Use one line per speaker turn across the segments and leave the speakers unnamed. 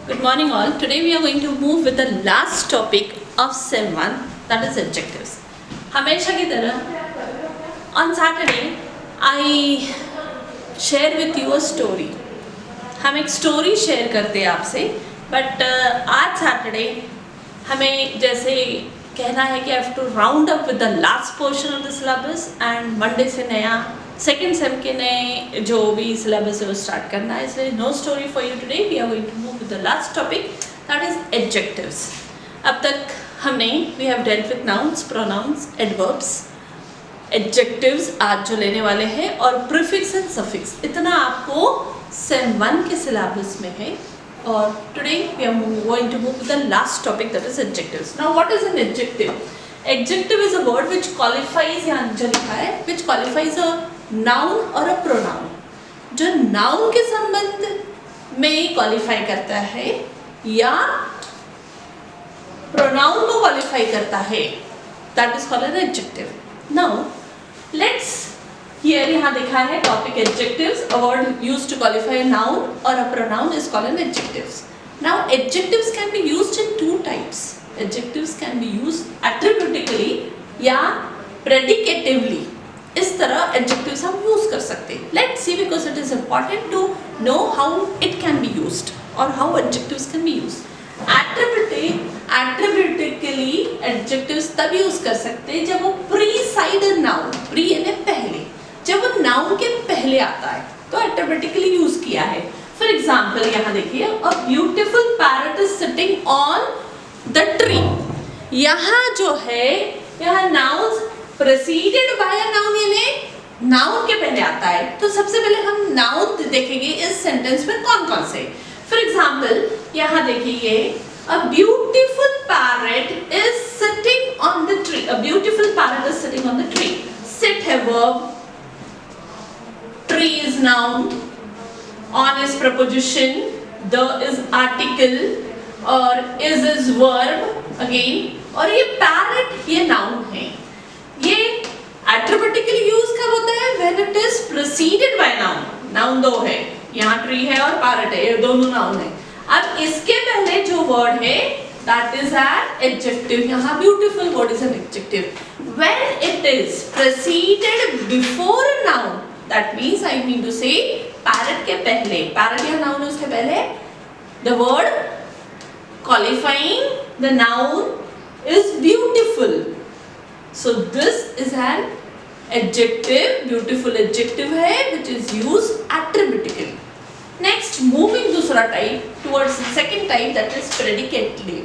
Good morning all. Today we are going to move with the last topic of Sem 1, that is adjectives. हमेशा की तरह on Saturday I share with you a story. हम एक story share करते हैं आपसे, but आज Saturday हमें जैसे कहना है कि I have to round up with the last portion of the syllabus and Monday से नया सेकेंड सेम के नए जो भी सिलेबस है वो स्टार्ट करना है, इसलिए no story for you today. We are going to move with the last topic, that is adjectives. अब तक हमने we have dealt with nouns, pronouns, adverbs. Adjectives आज जो लेने वाले हैं और प्रीफिक्स एंड सफिक्स, इतना आपको सेम 1 के सिलेबस में है. और today we are going to move with the last topic, that is adjectives. Now what is an adjective? Adjective is a word which qualifies, यहाँ जो लिखा है, विच qualifies a noun or a pronoun. जो noun के संबंध में qualify करता है या प्रोनाउन को क्वालिफाई करता है, that is called an adjective. Now let's here, यहाँ देखा है topic adjectives, a word used to qualify a noun or a pronoun is called an adjectives. Now adjectives can be used in two types. Adjectives can be used attributively या predicatively. इस तरह adjectives हम use कर सकते हैं. Let's see, because it is important to know how it can be used or how adjectives can be used. Attributively adjectives तब use कर सकते हैं जब वो प्रीसाइड नाउन, प्री यानी पहले, जब वो नाउन के पहले आता है तो एट्रिब्यूटिकली यूज किया है. फॉर एग्जाम्पल यहाँ देखिए, a beautiful parrot is sitting on the tree. यहाँ जो है, यहाँ नाउन प्रेसीडेड बाय अ नाउन, यानी नाउन के पहले आता है. तो सबसे पहले हम नाउन देखेंगे इस सेंटेंस में कौन कौन से. फॉर एग्जाम्पल यहाँ देखिए, a beautiful parrot is sitting on the tree. A beautiful parrot is sitting on the tree. Sit है verb, tree is noun, on is preposition, the is article और इज वर्ब अगेन, और ये parrot ये noun है. ये एट्रिब्यूटिकली use कब होता है? When it is preceded by noun. Noun दो है, यहाँ ट्री है और पैरट है, ये दोनों नाउन है. अब इसके पहले जो वर्ड है दैट इज एन एडजेक्टिव. यहाँ beautiful word is an adjective. When it is preceded before a noun, that means I mean to say parrot के पहले, पैरट या नाउन उसके पहले, the word qualifying the noun is beautiful. So this is an adjective, beautiful adjective है which is used attributically. Next, moving दूसरा type towards the second type, that is predicatively.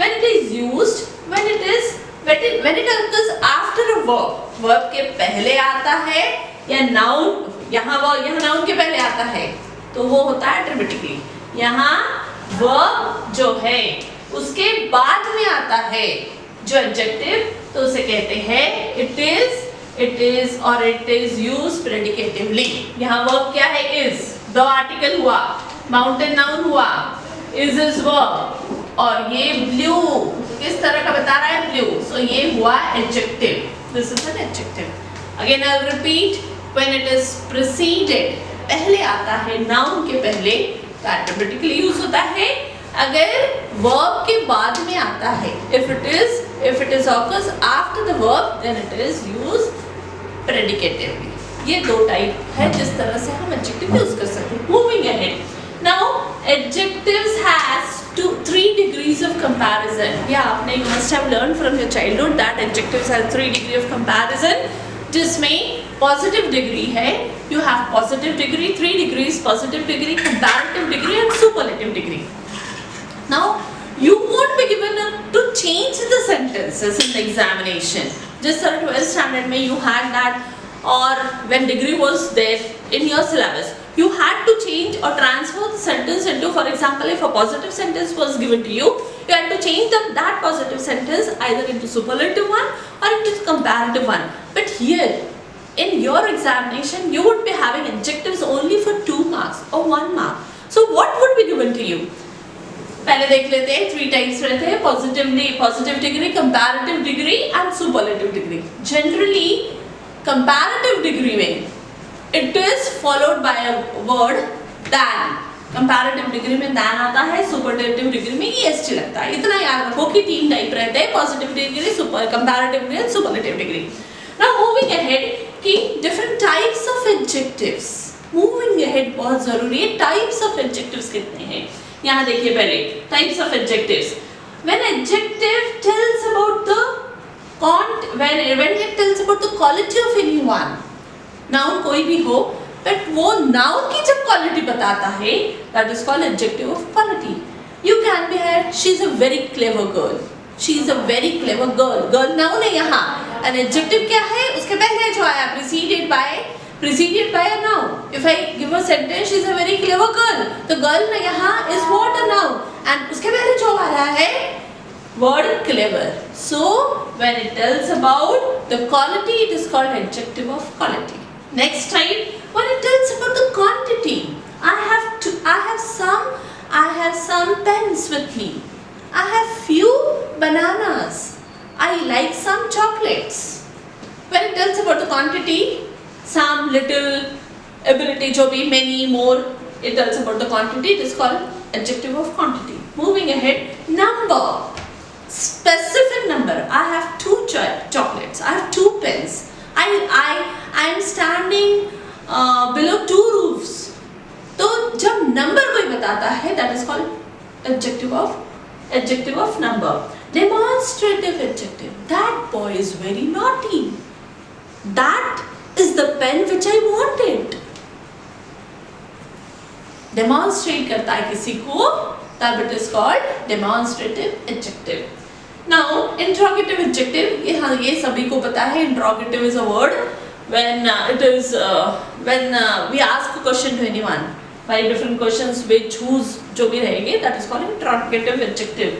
When it is used, when it occurs after a verb, verb के पहले आता है या noun, यहाँ noun के पहले आता है तो वो होता है attributically. यहाँ verb जो है उसके बाद में आता है जो एडजेक्टिव, तो उसे कहते हैं इट इज और इट इज यूज्ड प्रेडिकेटिवली. यहाँ वर्ब क्या है? इज. द आर्टिकल हुआ, माउंटेन नाउन हुआ, इज वर्ब, और ये ब्लू किस तरह का बता रहा है? ब्लू. सो ये हुआ adjective. This is an adjective. Again I will repeat, when it is preceded, पहले आता है नाउन के पहले, तो एट्रिब्यूटिकली यूज होता है. अगर वर्ब के बाद में आता है, if it is occurs after the verb, then it is used predicatively. ये दो टाइप है जिस तरह से हम एडजेक्टिव यूज कर सकते हैं. Moving ahead, now adjectives has three degrees of comparison. Yeah, आपने you must have learned from your childhood that adjectives have 3 degree of comparison, जिसमें पॉजिटिव डिग्री है. You have positive degree, 3 degrees, positive degree, comparative degree and superlative degree. Now you won't be given to change the sentences in the examination. Just sir 12th standard में you had that, or when degree was there in your syllabus, you had to change or transfer the sentence into, for example, if a positive sentence was given to you, you had to change that positive sentence either into superlative one or into comparative one. But here in your examination you would be having adjectives only for 2 marks or 1 mark. So what would be given to you? पहले देख लेते हैं. 3 types रहते हैं, positive degree, comparative degree and superlative degree. Generally comparative degree में it is followed by a word than. Comparative degree में than आता है, सुपरलेटिव डिग्री में EST लगता है। इतना याद रखो कि 3 टाइप रहते हैं, positive degree, super comparative degree and superlative degree. Now moving ahead कि different types of adjectives, moving ahead बहुत जरूरी है। टाइप्स ऑफ एडजेक्टिव्स कितने हैं यहाँ देखिए। पहले types of adjectives, when adjective tells about the when it tells about the quality of anyone, noun कोई भी हो, बट वो नाउन की जब क्वालिटी बताता है, that is called adjective of quality. You can be had she is a very clever girl, she is a very clever girl, girl noun है यहाँ, एंड एडजेक्टिव क्या है, उसके पहले जो आया preceded by a noun. If I give a sentence she is a very clever girl, तो girl ना यहाँ is what a noun, and उसके पहले जो आ रहा है word clever. So when it tells about the quality, it is called adjective of quality. Next type, when it tells about the quantity, I have some pens with me, I have few bananas, I like some chocolates. When it tells about the quantity, some, little, ability, jo bhi, many, more, it tells about the quantity, it is called adjective of quantity. Moving ahead, number, specific number, I have 2 chocolates, I have 2 pens, I am standing below 2 roofs. तो जब number कोई बताता है, that is called adjective of number. Demonstrative adjective, that boy is very naughty, that is the pen which I wanted. Demonstrate करता है किसी को, that it is called demonstrative adjective. Now interrogative adjective, ये सभी को पता है, interrogative is a word when we ask a question to anyone by different questions, which, whose, जो भी रहेंगे, that is called interrogative adjective.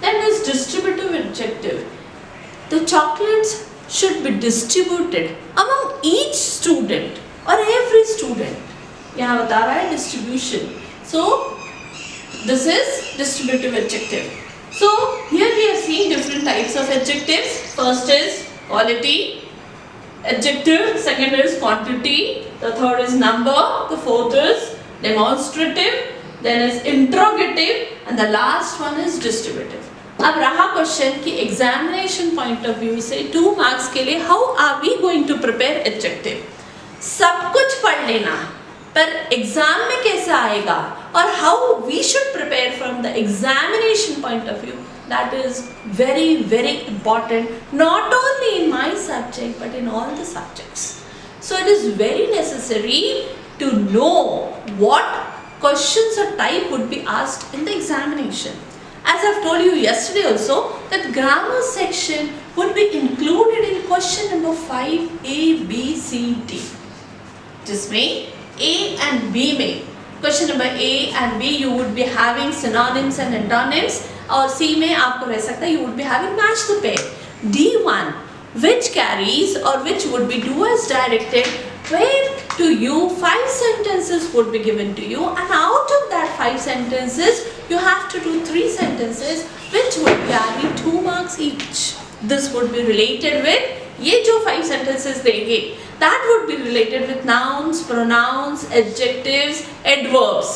Then is distributive adjective, the chocolates should be distributed among each student or every student. यहाँ बता रहा है distribution, so this is distributive adjective. So here we are seeing different types of adjectives. First is quality adjective, second is quantity, the third is number, the fourth is demonstrative, then is interrogative, and the last one is distributive. अब रहा question कि examination point of view से 2 marks के लिए how are we going to prepare adjective. सब कुछ पढ़ लेना, पर एग्जाम में कैसा आएगा और how we should prepare from the examination point of view, that is very very important, not only in my subject but in all the subjects. So it is very necessary to know what questions or type would be asked in the examination. As I've told you yesterday also, that grammar section would be included in question number 5 A, B, C, D. जिसमें A and B में question number A and B you would be having synonyms and antonyms, और C में आपको रह सकता है you would be having match the pair. D1, which carries or which would be do as directed, where to you 5 sentences would be given to you, and out of that 5 sentences you have to do 3 sentences which would carry 2 marks each. This would be related with, ये जो 5 sentences देंगे, that would be related with nouns, pronouns, adjectives, adverbs.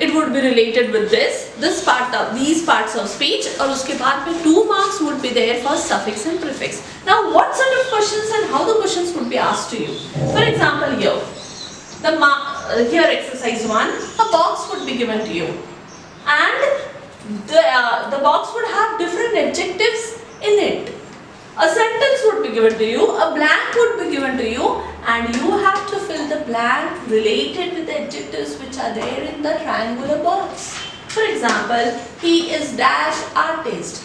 It would be related with this part of these parts of speech, और उसके बाद में 2 marks would be there for suffix and prefix. Now what sort of questions and how the questions would be asked to you? For example, here exercise 1, a box would be given to you, and the box would have different adjectives in it. A sentence would be given to you, a blank would be given to you, and you have to fill the blank related with the adjectives which are there in the triangular box. For example, he is dash artist.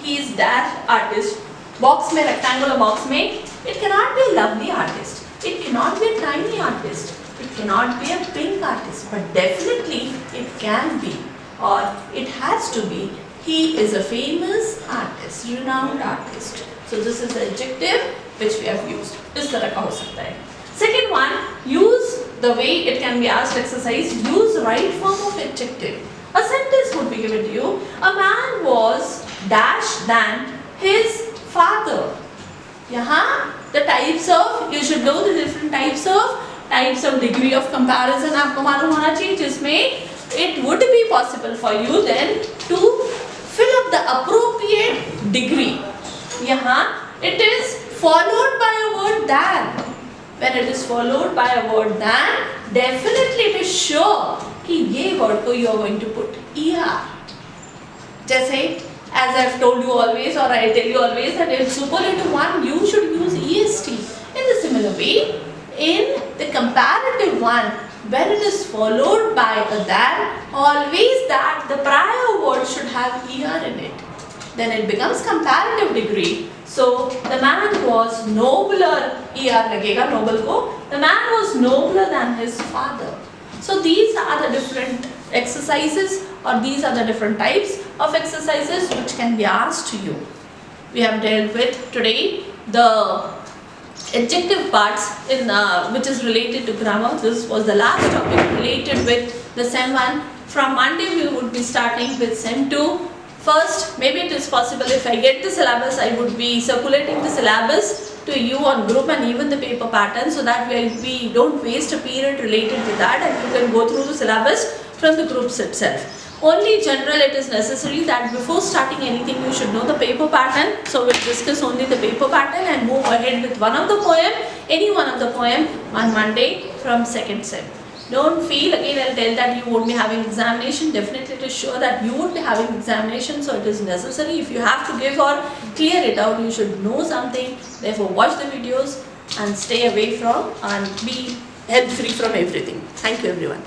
He is dash artist. Box में, rectangular box में, it cannot be a lovely artist. It cannot be a tiny artist. It cannot be a pink artist. But definitely it can be, or it has to be, he is a famous artist, renowned artist. So this is the adjective which we have used. इस तरह का हो सकता है. Second one, use the way it can be asked exercise, use right form of adjective. A sentence would be given to you. A man was dash than his father. यहाँ the types of, you should know the different types of types of degree of comparison आपको मालूम होना चाहिए, जिसमें it would be possible for you then to fill up the appropriate degree. यहाँ it is followed by a word than. When it is followed by a word than, definitely it is sure कि ये word को you are going to put er. जैसे as I have told you always, or I tell you always, that in superlative one you should use est. In the similar way, in the comparative one, when it is followed by a than, always that the prior word should have er in it. Then it becomes comparative degree. So the man was nobler, er लगेगा noble को. The man was nobler than his father. So these are the different exercises, or these are the different types of exercises which can be asked to you. We have dealt with today the adjective parts in which is related to grammar. This was the last topic related with the Sem 1. From Monday we would be starting with Sem 2. First, maybe it is possible if I get the syllabus, I would be circulating the syllabus to you on group and even the paper pattern, so that we don't waste a period related to that, and you can go through the syllabus from the groups itself. Only general it is necessary that before starting anything you should know the paper pattern. So we'll discuss only the paper pattern and move ahead with one of the poem, any one of the poem on Monday from second sem. Don't feel, again I'll tell that you won't be having examination. Definitely it is sure that you would be having examination, so it is necessary. If you have to give or clear it out, you should know something. Therefore watch the videos and stay away from and be health free from everything. Thank you everyone.